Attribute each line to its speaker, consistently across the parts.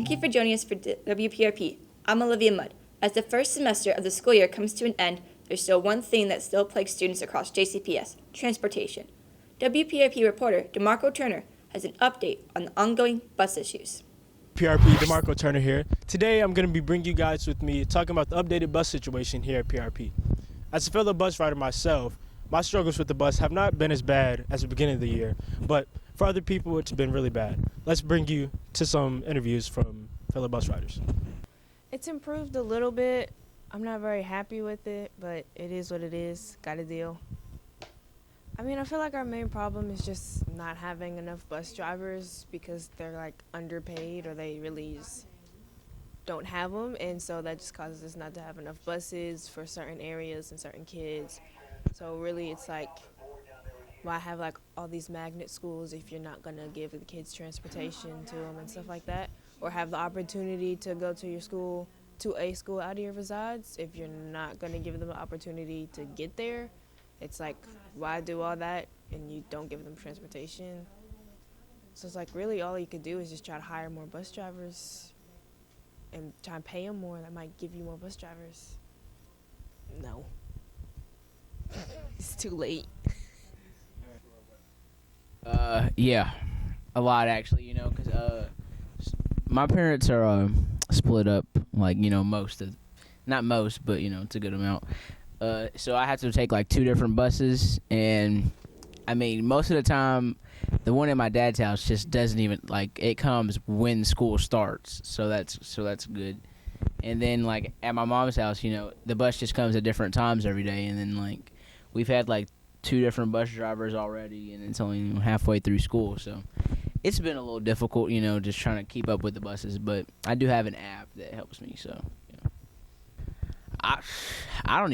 Speaker 1: Thank you for joining us for WPRP. I'm Olivia Mudd. As the first semester of the school year comes to an end, there's still one thing that still plagues students across JCPS: transportation. WPRP reporter DeMarco Turner has an update on the ongoing bus issues.
Speaker 2: PRP, DeMarco Turner here. Today I'm going to be bringing you guys with me talking about the updated bus situation here at PRP. As a fellow bus rider myself, my struggles with the bus have not been as bad as the beginning of the year, but for other people it's been really bad. Let's bring you to some interviews from fellow bus riders.
Speaker 3: It's improved a little bit. I'm not very happy with it, but it is what it is. Got to deal. I mean, I feel like our main problem is just not having enough bus drivers because they're like underpaid or they really just don't have them, and so that just causes us not to have enough buses for certain areas and certain kids. So really it's like, why have like all these magnet schools if you're not going to give the kids transportation to them and stuff like that, or have the opportunity to go to your school, to a school out of your resides, if you're not going to give them the opportunity to get there. It's like, why do all that and you don't give them transportation? So it's like, really all you could do is just try to hire more bus drivers and try and pay them more. That might give you more bus drivers. No. It's too late.
Speaker 4: Yeah, a lot actually, because my parents are split up, like, not most, but, it's a good amount. So I had to take like 2 different buses, and I mean, most of the time, the one at my dad's house just doesn't even, like, it comes when school starts, so that's good. And then, like, at my mom's house, the bus just comes at different times every day, and then, like, we've had, like, 2 different bus drivers already, and it's only halfway through school, so it's been a little difficult, just trying to keep up with the buses, but I do have an app that helps me, so, I don't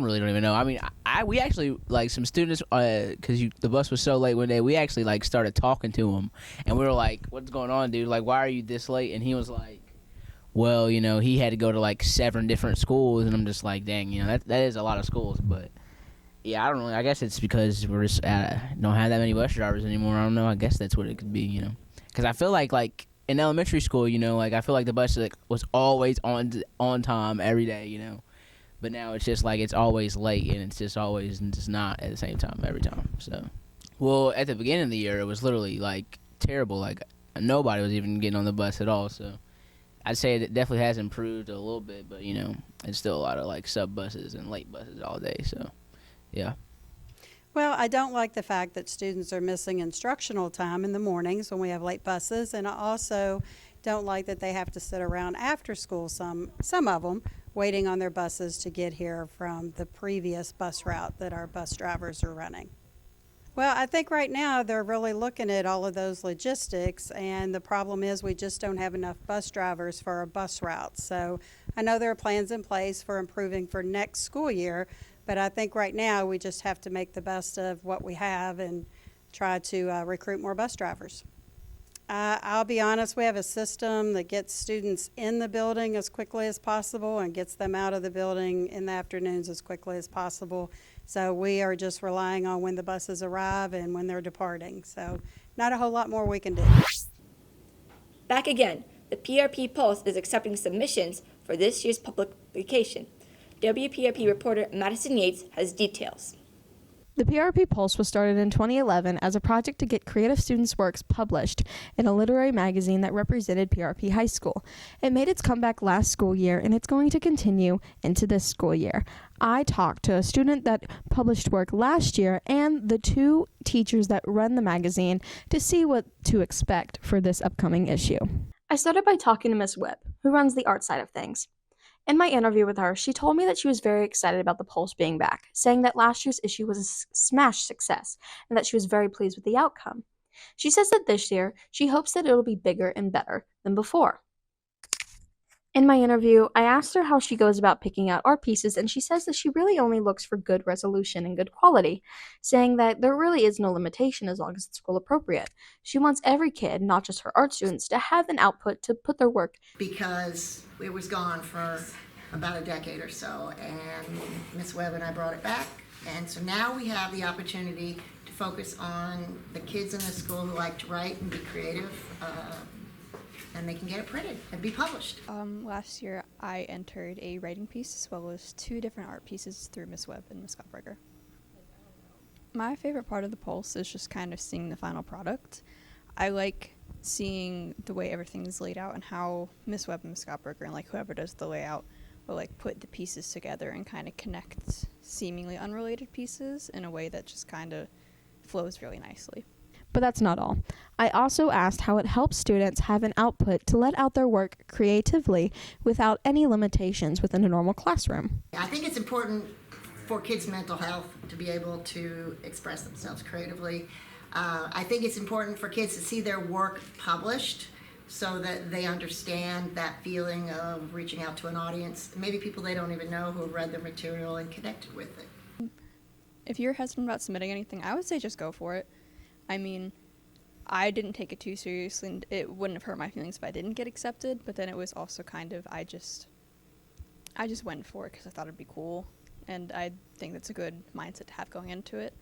Speaker 4: really don't even know. I mean, we actually, like, some students, because the bus was so late one day, we actually, like, started talking to him, and we were like, what's going on, dude? Like, why are you this late? And he was like, well, he had to go to, like, 7 different schools, and I'm just like, dang, that is a lot of schools, but, yeah, I guess it's because we're just, don't have that many bus drivers anymore. I don't know, I guess that's what it could be, because I feel like, in elementary school, like, I feel like the bus, like, was always on time every day, But now it's just like it's always late, and it's just always just not at the same time every time. So, well, at the beginning of the year, it was literally like terrible. Like nobody was even getting on the bus at all. So, I'd say it definitely has improved a little bit, but it's still a lot of like sub buses and late buses all day. So, yeah.
Speaker 5: Well, I don't like the fact that students are missing instructional time in the mornings when we have late buses, and I also don't like that they have to sit around after school, some of them, waiting on their buses to get here from the previous bus route that our bus drivers are running. Well, I think right now they're really looking at all of those logistics, and the problem is we just don't have enough bus drivers for our bus routes. So I know there are plans in place for improving for next school year, but I think right now we just have to make the best of what we have and try to recruit more bus drivers. I'll be honest, we have a system that gets students in the building as quickly as possible and gets them out of the building in the afternoons as quickly as possible. So we are just relying on when the buses arrive and when they're departing. So not a whole lot more we can do.
Speaker 1: Back again, the PRP Pulse is accepting submissions for this year's publication. WPRP reporter Madison Yates has details.
Speaker 6: The PRP Pulse was started in 2011 as a project to get creative students' works published in a literary magazine that represented PRP High School. It made its comeback last school year, and it's going to continue into this school year. I talked to a student that published work last year and the 2 teachers that run the magazine to see what to expect for this upcoming issue. I started by talking to Miss Webb, who runs the art side of things. In my interview with her, she told me that she was very excited about the Pulse being back, saying that last year's issue was a smash success and that she was very pleased with the outcome. She says that this year, she hopes that it'll be bigger and better than before. In my interview, I asked her how she goes about picking out art pieces, and she says that she really only looks for good resolution and good quality, saying that there really is no limitation as long as it's school appropriate. She wants every kid, not just her art students, to have an output to put their work.
Speaker 7: Because it was gone for about a decade or so, and Miss Webb and I brought it back, and so now we have the opportunity to focus on the kids in the school who like to write and be creative. and they can get it printed and be published.
Speaker 8: Last year I entered a writing piece as well as 2 different art pieces through Miss Webb and Miss Gottberger. My favorite part of the Pulse is just kind of seeing the final product. I like seeing the way everything's laid out and how Miss Webb and Miss Gottberger and like whoever does the layout will like put the pieces together and kind of connect seemingly unrelated pieces in a way that just kind of flows really nicely.
Speaker 6: But that's not all. I also asked how it helps students have an output to let out their work creatively without any limitations within a normal classroom.
Speaker 7: I think it's important for kids' mental health to be able to express themselves creatively. I think it's important for kids to see their work published so that they understand that feeling of reaching out to an audience, maybe people they don't even know who have read the material and connected with it.
Speaker 8: If you're hesitant about submitting anything, I would say just go for it. I mean, I didn't take it too seriously, and it wouldn't have hurt my feelings if I didn't get accepted, but then it was also kind of, I just went for it because I thought it'd be cool, and I think that's a good mindset to have going into it.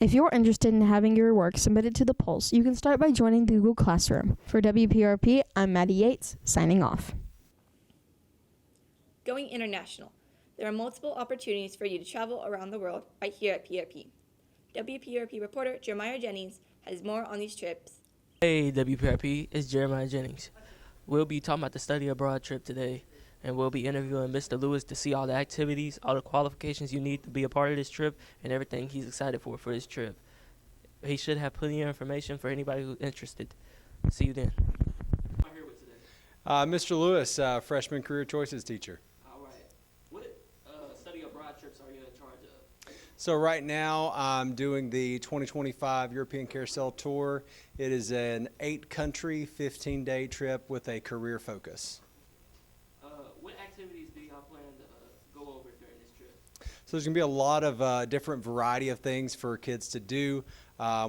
Speaker 6: If you're interested in having your work submitted to the Pulse, you can start by joining the Google Classroom. For WPRP, I'm Maddie Yates, signing off.
Speaker 1: Going international. There are multiple opportunities for you to travel around the world right here at PRP. WPRP reporter Jeremiah Jennings has more on these trips.
Speaker 9: Hey WPRP, it's Jeremiah Jennings. We'll be talking about the study abroad trip today, and we'll be interviewing Mr. Lewis to see all the activities, all the qualifications you need to be a part of this trip, and everything he's excited for this trip. He should have plenty of information for anybody who's interested. See you then. Who am I here with today?
Speaker 10: Mr. Lewis, freshman career choices teacher.
Speaker 9: All right. What study abroad trips are you in charge of?
Speaker 10: So right now I'm doing the 2025 European Carousel Tour. It is an 8-country, 15-day trip with a career focus.
Speaker 9: What activities do y'all plan to go over during this trip?
Speaker 10: So there's going to be a lot of different variety of things for kids to do.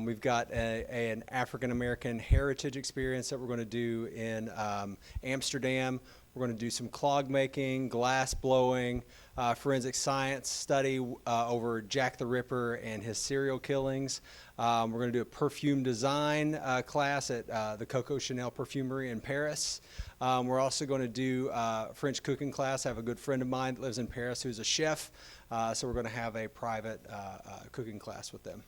Speaker 10: We've got an African-American heritage experience that we're going to do in Amsterdam. We're going to do some clog making, glass blowing, forensic science study over Jack the Ripper and his serial killings. We're going to do a perfume design class at the Coco Chanel Perfumery in Paris. We're also going to do French cooking class. I have a good friend of mine that lives in Paris who's a chef, so we're going to have a private cooking class with them.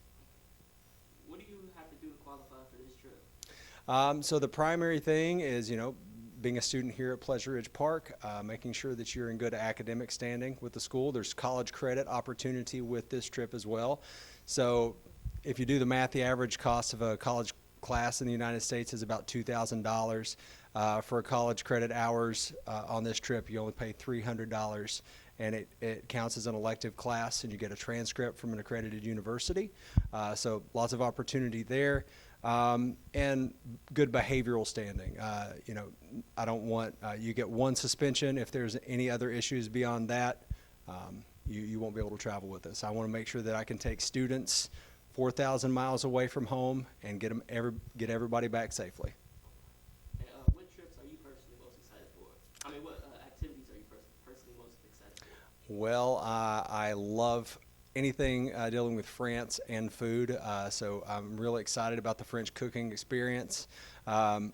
Speaker 9: What do you have to do to qualify for this trip?
Speaker 10: So the primary thing is, being a student here at Pleasure Ridge Park, making sure that you're in good academic standing with the school. There's college credit opportunity with this trip as well. So if you do the math, the average cost of a college class in the United States is about $2,000. For college credit hours on this trip, you only pay $300, and it counts as an elective class, and you get a transcript from an accredited university. So lots of opportunity there. And good behavioral standing. I don't want, you get one suspension. If there's any other issues beyond that, you won't be able to travel with us. I want to make sure that I can take students 4,000 miles away from home and get everybody back safely.
Speaker 9: And what trips are you personally most excited for? What activities are you personally most excited for?
Speaker 10: Well, I love anything dealing with France and food, so I'm really excited about the French cooking experience.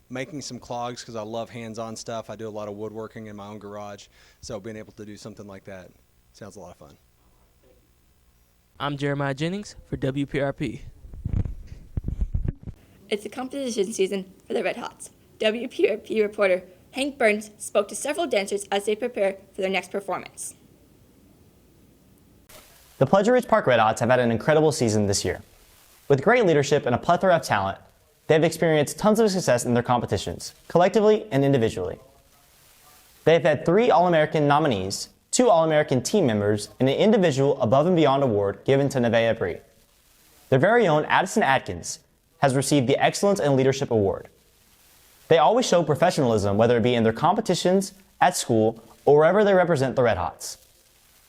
Speaker 10: Making some clogs because I love hands-on stuff. I do a lot of woodworking in my own garage, so being able to do something like that sounds a lot of fun.
Speaker 9: I'm Jeremiah Jennings for WPRP.
Speaker 1: It's a competition season for the Red Hots. WPRP reporter Hank Burns spoke to several dancers as they prepare for their next performance.
Speaker 11: The Pleasure Ridge Park Red Hots have had an incredible season this year. With great leadership and a plethora of talent, they have experienced tons of success in their competitions, collectively and individually. They have had 3 All-American nominees, 2 All-American team members, and an individual Above and Beyond award given to Nevaeh Bree. Their very own Addison Atkins has received the Excellence in Leadership Award. They always show professionalism, whether it be in their competitions, at school, or wherever they represent the Red Hots.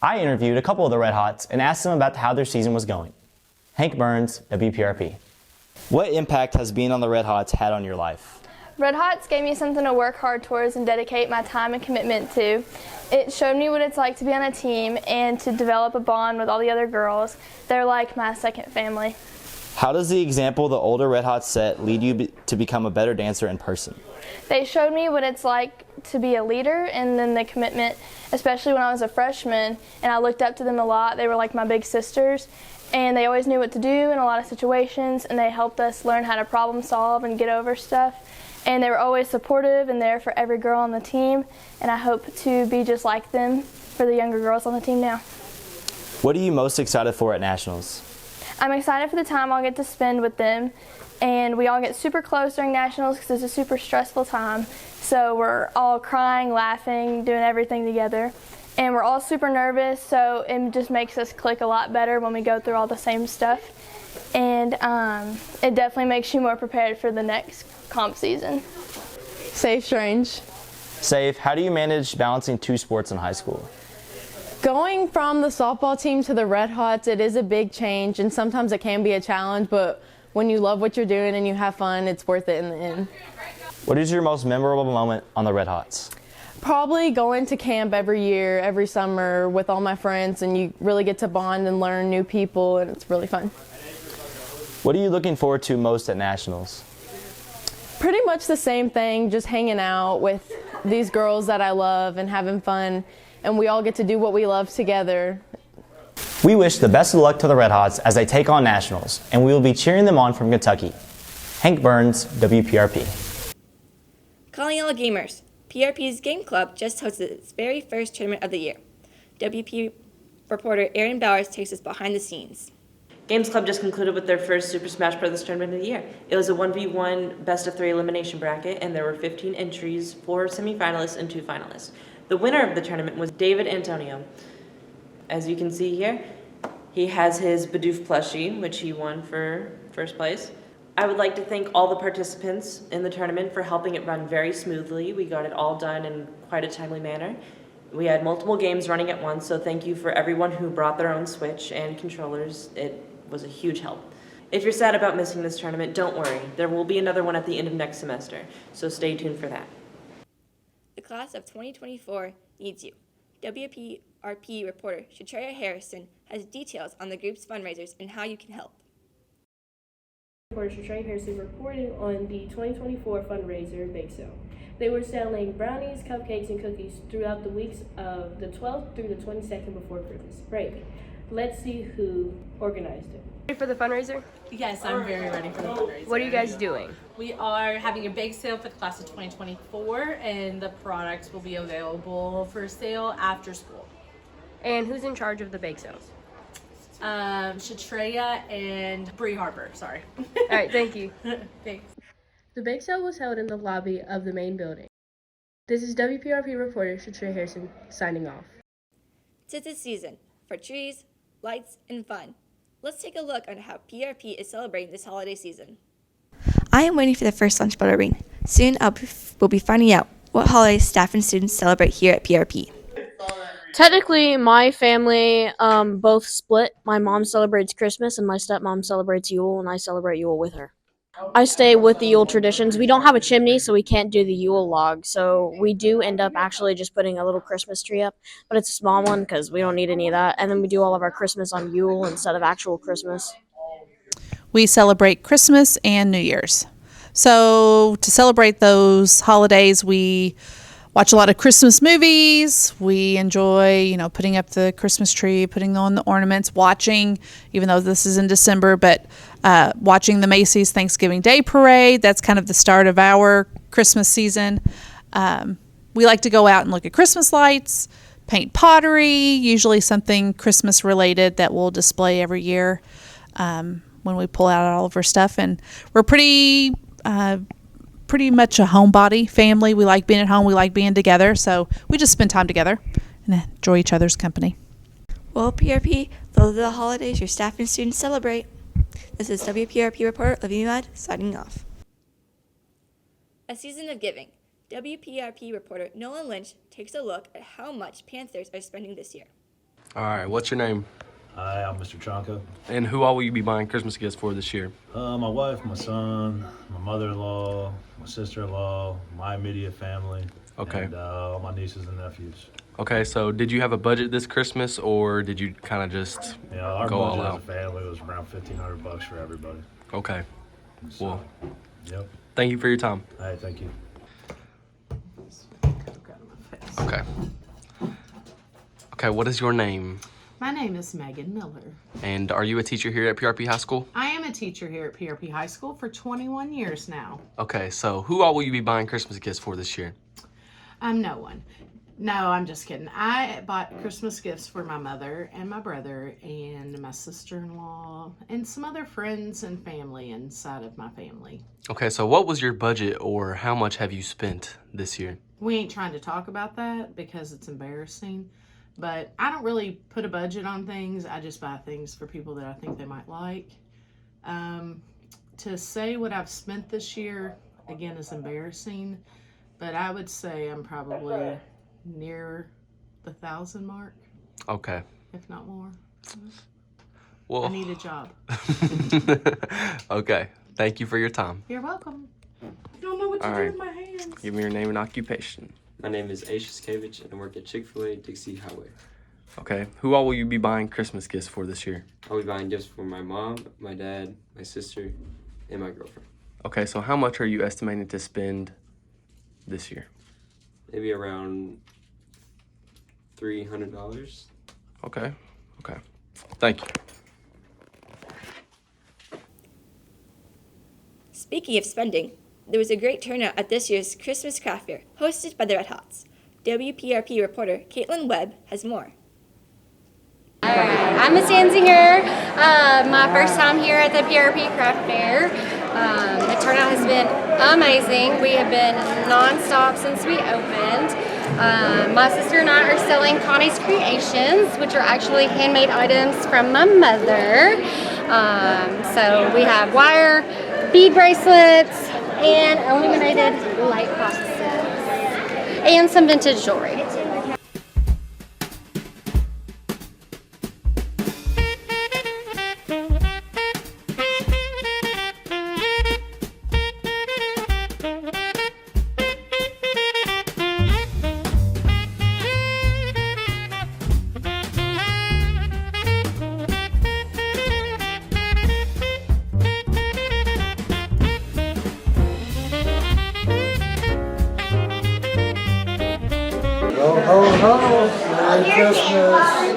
Speaker 11: I interviewed a couple of the Red Hots and asked them about how their season was going. Hank Burns, WPRP. What impact has being on the Red Hots had on your life?
Speaker 12: Red Hots gave me something to work hard towards and dedicate my time and commitment to. It showed me what it's like to be on a team and to develop a bond with all the other girls. They're like my second family.
Speaker 11: How does the example the older Red Hots set lead you to become a better dancer in person?
Speaker 12: They showed me what it's like to be a leader, and then the commitment, especially when I was a freshman, and I looked up to them a lot. They were like my big sisters, and they always knew what to do in a lot of situations, and they helped us learn how to problem solve and get over stuff. And they were always supportive and there for every girl on the team, and I hope to be just like them for the younger girls on the team now.
Speaker 11: What are you most excited for at Nationals?
Speaker 12: I'm excited for the time I'll get to spend with them, and we all get super close during Nationals because it's a super stressful time. So we're all crying, laughing, doing everything together, and we're all super nervous, so it just makes us click a lot better when we go through all the same stuff. And it definitely makes you more prepared for the next comp season.
Speaker 13: Safe Strange.
Speaker 11: Safe, how do you manage balancing 2 sports in high school?
Speaker 13: Going from the softball team to the Red Hots, it is a big change, and sometimes it can be a challenge, but when you love what you're doing and you have fun, it's worth it in the end.
Speaker 11: What is your most memorable moment on the Red Hots?
Speaker 13: Probably going to camp every year, every summer with all my friends, and you really get to bond and learn new people, and it's really fun.
Speaker 11: What are you looking forward to most at Nationals?
Speaker 13: Pretty much the same thing, just hanging out with these girls that I love and having fun, and we all get to do what we love together.
Speaker 11: We wish the best of luck to the Red Hots as they take on Nationals, and we will be cheering them on from Kentucky. Hank Burns, WPRP.
Speaker 1: Calling all gamers, PRP's Game Club just hosted its very first tournament of the year. WP reporter Aaron Bowers takes us behind the scenes.
Speaker 14: Games Club just concluded with their first Super Smash Bros. Tournament of the year. It was a 1v1 best-of-3 elimination bracket, and there were 15 entries, 4 semifinalists and 2 finalists. The winner of the tournament was David Antonio. As you can see here, he has his Bidoof plushie, which he won for first place. I would like to thank all the participants in the tournament for helping it run very smoothly. We got it all done in quite a timely manner. We had multiple games running at once, so thank you for everyone who brought their own Switch and controllers. It was a huge help. If you're sad about missing this tournament, don't worry. There will be another one at the end of next semester, so stay tuned for that.
Speaker 1: The class of 2024 needs you. WPRP reporter Shatria Harrison has details on the group's fundraisers and how you can help.
Speaker 15: Reporter Shatria Harrison reporting on the 2024 fundraiser bake sale. They were selling brownies, cupcakes, and cookies throughout the weeks of the 12th through the 22nd before Christmas break. Let's see who organized it.
Speaker 16: Ready for the fundraiser?
Speaker 17: Yes, I'm very ready for the fundraiser.
Speaker 16: What are you guys doing?
Speaker 17: We are having a bake sale for the class of 2024, and the products will be available for sale after school.
Speaker 16: And who's in charge of the bake sales?
Speaker 17: Shatria and Bree Harper, sorry.
Speaker 16: All right, thank you.
Speaker 17: Thanks.
Speaker 15: The bake sale was held in the lobby of the main building. This is WPRP reporter Shatria Harrison signing off.
Speaker 1: 'Tis the season for trees, lights, and fun. Let's take a look on how PRP is celebrating this holiday season. I am waiting for the first lunch bell to ring. Soon we'll be finding out what holidays staff and students celebrate here at PRP.
Speaker 18: Technically, my family both split. My mom celebrates Christmas and my stepmom celebrates Yule, and I celebrate Yule with her. I stay with the Yule traditions. We don't have a chimney, so we can't do the Yule log. So we do end up actually just putting a little Christmas tree up, but it's a small one because we don't need any of that. And then we do all of our Christmas on Yule instead of actual Christmas.
Speaker 19: We celebrate Christmas and New Year's. So to celebrate those holidays, we watch a lot of Christmas movies. We enjoy, putting up the Christmas tree, putting on the ornaments, watching, even though this is in December, but watching the Macy's Thanksgiving Day Parade. That's kind of the start of our Christmas season. We like to go out and look at Christmas lights, paint pottery, usually something Christmas related that we'll display every year when we pull out all of our stuff. And we're pretty much a homebody family. We like being at home. We like being together. So we just spend time together and enjoy each other's company.
Speaker 1: Well, PRP, those are the holidays your staff and students celebrate. This is WPRP reporter Olivia Mudd signing off. A season of giving. WPRP reporter Nolan Lynch takes a look at how much Panthers are spending this year.
Speaker 20: All right, what's your name?
Speaker 21: Hi, I'm Mr. Chonka.
Speaker 20: And who all will you be buying Christmas gifts for this year?
Speaker 21: My wife, my son, my mother-in-law, my sister-in-law, my immediate family,
Speaker 20: Okay.
Speaker 21: and all my nieces and nephews.
Speaker 20: Okay, so did you have a budget this Christmas, or did you kind of just
Speaker 21: Yeah, our
Speaker 20: go all
Speaker 21: budget
Speaker 20: out?
Speaker 21: as a family was around $1,500 for everybody.
Speaker 20: Okay.
Speaker 21: So,
Speaker 20: Well,
Speaker 21: yep.
Speaker 20: thank you for your time.
Speaker 21: Hey, thank you.
Speaker 20: Okay. Okay, what is your name?
Speaker 2: My name is Megan Miller.
Speaker 20: And are you a teacher here at PRP High School?
Speaker 2: I am a teacher here at PRP High School for 21 years now.
Speaker 20: Okay, so who all will you be buying Christmas gifts for this year?
Speaker 2: I'm no one. No, I'm just kidding. I bought Christmas gifts for my mother and my brother and my sister-in-law and some other friends and family inside of my family.
Speaker 20: Okay, so what was your budget, or how much have you spent this year?
Speaker 2: We ain't trying to talk about that because it's embarrassing, but I don't really put a budget on things. I just buy things for people that I think they might like. To say what I've spent this year, again, is embarrassing, but I would say I'm probably near the 1,000 mark,
Speaker 20: Okay.
Speaker 2: if not more.
Speaker 20: Well,
Speaker 2: I need a job.
Speaker 20: Okay, thank you for your time.
Speaker 2: You're welcome. I don't know what to
Speaker 20: All
Speaker 2: do
Speaker 20: right.
Speaker 2: with my hands.
Speaker 20: Give me your name and occupation.
Speaker 22: My name is Aishas and I work at Chick-fil-A Dixie Highway.
Speaker 20: Okay, who all will you be buying Christmas gifts for this year?
Speaker 22: I'll be buying gifts for my mom, my dad, my sister, and my girlfriend.
Speaker 20: Okay, so how much are you estimating to spend this year?
Speaker 22: Maybe around $300.
Speaker 20: Okay, okay. Thank you.
Speaker 1: Speaking of spending, there was a great turnout at this year's Christmas Craft Fair, hosted by the Red Hots. WPRP reporter Caitlin Webb has more.
Speaker 23: I'm Miss Danzinger. My first time here at the PRP Craft Fair. The turnout has been amazing. We have been non-stop since we opened. My sister and I are selling Connie's Creations, which are actually handmade items from my mother. So we have wire, bead bracelets, and illuminated light boxes, and some vintage jewelry.
Speaker 24: Ho, ho, ho! Merry Christmas!